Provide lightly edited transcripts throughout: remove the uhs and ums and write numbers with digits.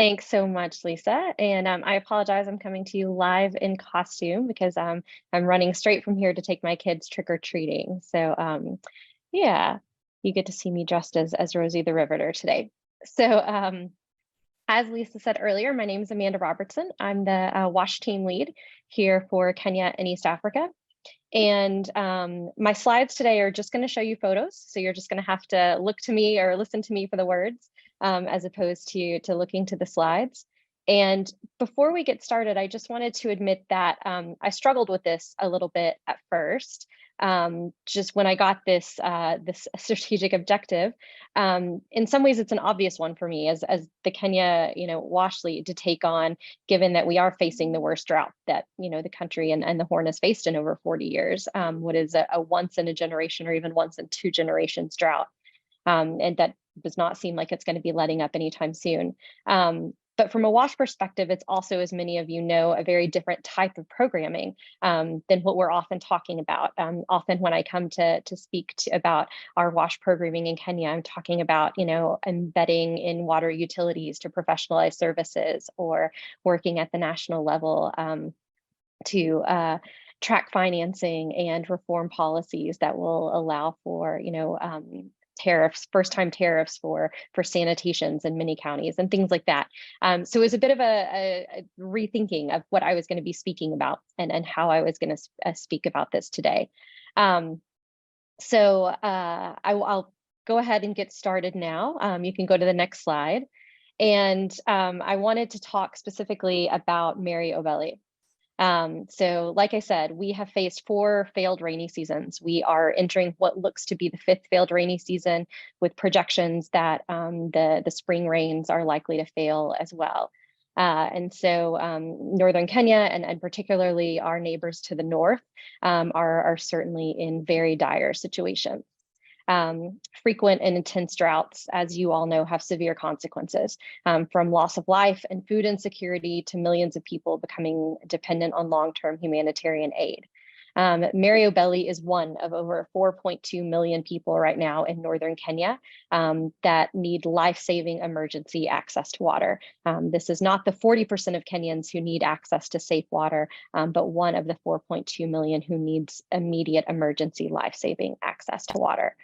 Thanks so much, Lisa. And I apologize, I'm coming to you live in costume because I'm running straight from here to take my kids trick-or-treating. So yeah, you get to see me dressed as Rosie the Riveter today. So as Lisa said earlier, my name is Amanda Robertson. I'm the WASH team lead here for Kenya and East Africa. And my slides today are just going to show you photos. So you're just going to have to look to me or listen to me for the words as opposed to looking to the slides. And before we get started, I just wanted to admit that I struggled with this a little bit at first. Just when I got this strategic objective, in some ways it's an obvious one for me as the Kenya WASH lead to take on, given that we are facing the worst drought that the country and the Horn has faced in over 40 years. What is a once in a generation or even once in 2 generations drought, and that does not seem like it's going to be letting up anytime soon. But from a WASH perspective, it's also, as many of you know, a very different type of programming than what we're often talking about. Often when I come to speak about our WASH programming in Kenya, I'm talking about, embedding in water utilities to professionalize services or working at the national level to track financing and reform policies that will allow for, tariffs, first-time tariffs for sanitations in many counties and things like that. So it was a bit of a rethinking of what I was going to be speaking about and how I was going to speak about this today. I'll go ahead and get started now. You can go to the next slide. And I wanted to talk specifically about Mary Obeli. So like I said, we have faced 4 failed rainy seasons. We are entering what looks to be the 5th failed rainy season with projections that the spring rains are likely to fail as well. And so northern Kenya and particularly our neighbors to the north are certainly in very dire situations. Frequent and intense droughts, as you all know, have severe consequences, from loss of life and food insecurity to millions of people becoming dependent on long-term humanitarian aid. Mary Obeli is one of over 4.2 million people right now in northern Kenya that need life-saving emergency access to water. This is not the 40% of Kenyans who need access to safe water, but one of the 4.2 million who needs immediate emergency life-saving access to water.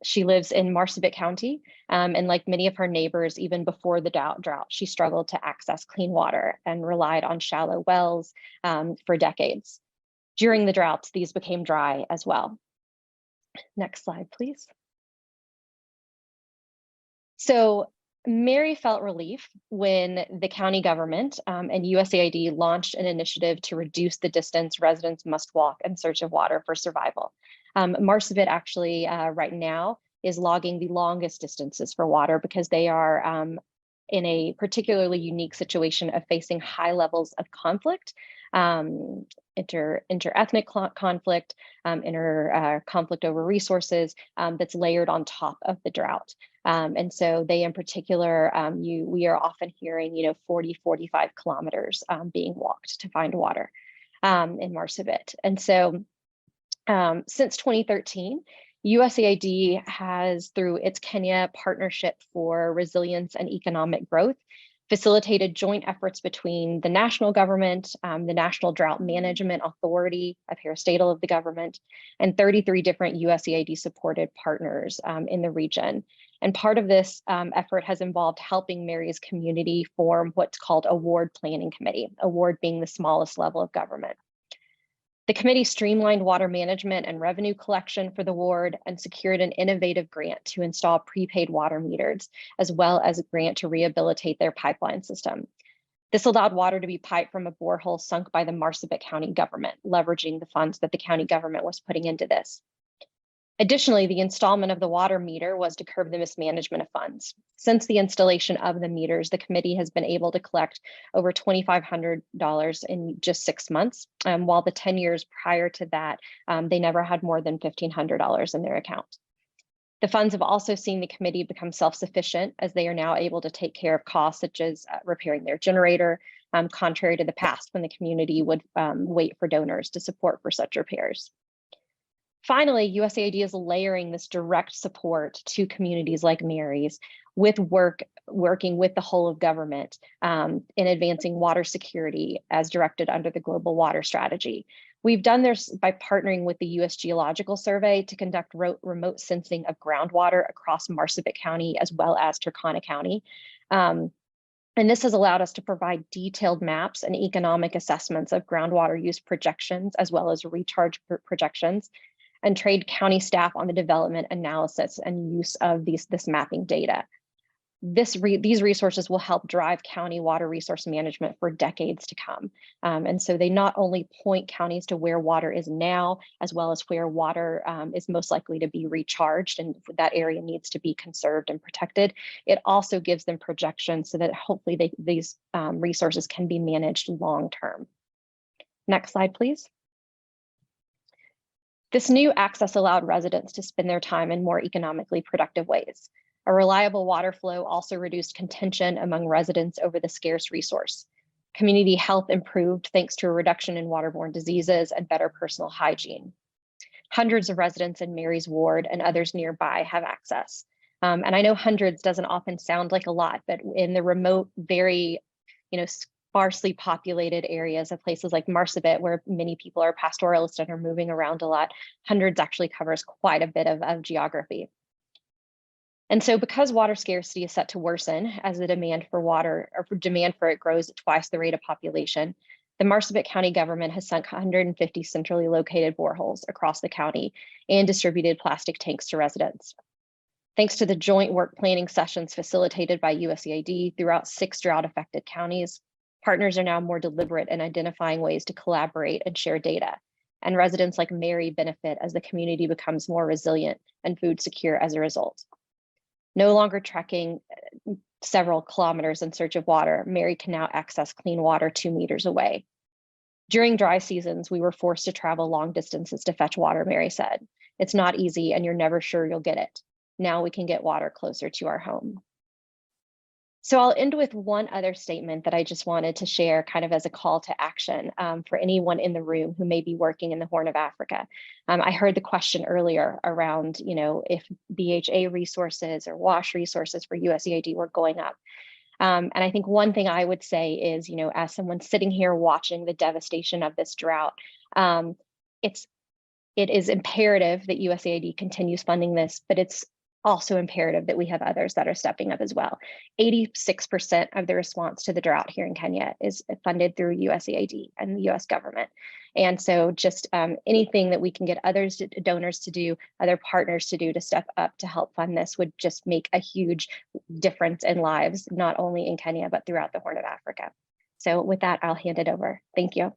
She lives in Marsabit County, and like many of her neighbors, even before the drought, she struggled to access clean water and relied on shallow wells for decades. During the droughts, these became dry as well. Next slide, please. So Mary felt relief when the county government and USAID launched an initiative to reduce the distance residents must walk in search of water for survival. Marsabit actually right now is logging the longest distances for water because they are in a particularly unique situation of facing high levels of conflict, inter-ethnic conflict, conflict over resources that's layered on top of the drought. And so they in particular, we are often hearing, 40, 45 kilometers being walked to find water in Marsabit. And so since 2013, USAID has, through its Kenya Partnership for Resilience and Economic Growth, facilitated joint efforts between the national government, the National Drought Management Authority, a parastatal of the government, and 33 different USAID-supported partners in the region. And part of this effort has involved helping Mary's community form what's called a ward planning committee, a ward being the smallest level of government. The committee streamlined water management and revenue collection for the ward and secured an innovative grant to install prepaid water meters, as well as a grant to rehabilitate their pipeline system. This allowed water to be piped from a borehole sunk by the Marsabit County government, leveraging the funds that the county government was putting into this. Additionally, the installment of the water meter was to curb the mismanagement of funds. Since the installation of the meters, the committee has been able to collect over $2,500 in just 6 months, while the 10 years prior to that, they never had more than $1,500 in their account. The funds have also seen the committee become self-sufficient as they are now able to take care of costs such as repairing their generator, contrary to the past when the community would wait for donors to support for such repairs. Finally, USAID is layering this direct support to communities like Mary's with work working with the whole of government in advancing water security as directed under the Global Water Strategy. We've done this by partnering with the U.S. Geological Survey to conduct remote sensing of groundwater across Marsabit County as well as Turkana County. And this has allowed us to provide detailed maps and economic assessments of groundwater use projections, as well as recharge projections, and trained county staff on the development, analysis, and use of this mapping data. These resources will help drive county water resource management for decades to come. And so they not only point counties to where water is now, as well as where water is most likely to be recharged and that area needs to be conserved and protected. It also gives them projections so that hopefully these resources can be managed long-term. Next slide, please. This new access allowed residents to spend their time in more economically productive ways. A reliable water flow also reduced contention among residents over the scarce resource. Community health improved thanks to a reduction in waterborne diseases and better personal hygiene. Hundreds of residents in Mary's ward and others nearby have access. And I know hundreds doesn't often sound like a lot, but in the remote, very, sparsely populated areas of places like Marsabit, where many people are pastoralists and are moving around a lot, hundreds actually covers quite a bit of geography. And so because water scarcity is set to worsen as the demand for water or demand for it grows at twice the rate of population, the Marsabit County government has sunk 150 centrally located boreholes across the county and distributed plastic tanks to residents. Thanks to the joint work planning sessions facilitated by USAID throughout 6 drought-affected counties, partners are now more deliberate in identifying ways to collaborate and share data. And residents like Mary benefit as the community becomes more resilient and food secure as a result. No longer trekking several kilometers in search of water, Mary can now access clean water 2 meters away. During dry seasons, we were forced to travel long distances to fetch water, Mary said. It's not easy and you're never sure you'll get it. Now we can get water closer to our home. So I'll end with one other statement that I just wanted to share kind of as a call to action for anyone in the room who may be working in the Horn of Africa. I heard the question earlier around, if BHA resources or WASH resources for USAID were going up. And I think one thing I would say is, as someone sitting here watching the devastation of this drought, it is imperative that USAID continues funding this, but it's also imperative that we have others that are stepping up as well. 86% of the response to the drought here in Kenya is funded through USAID and the US government. And so just anything that we can get donors to do, other partners to do to step up to help fund this would just make a huge difference in lives, not only in Kenya, but throughout the Horn of Africa. So with that, I'll hand it over. Thank you.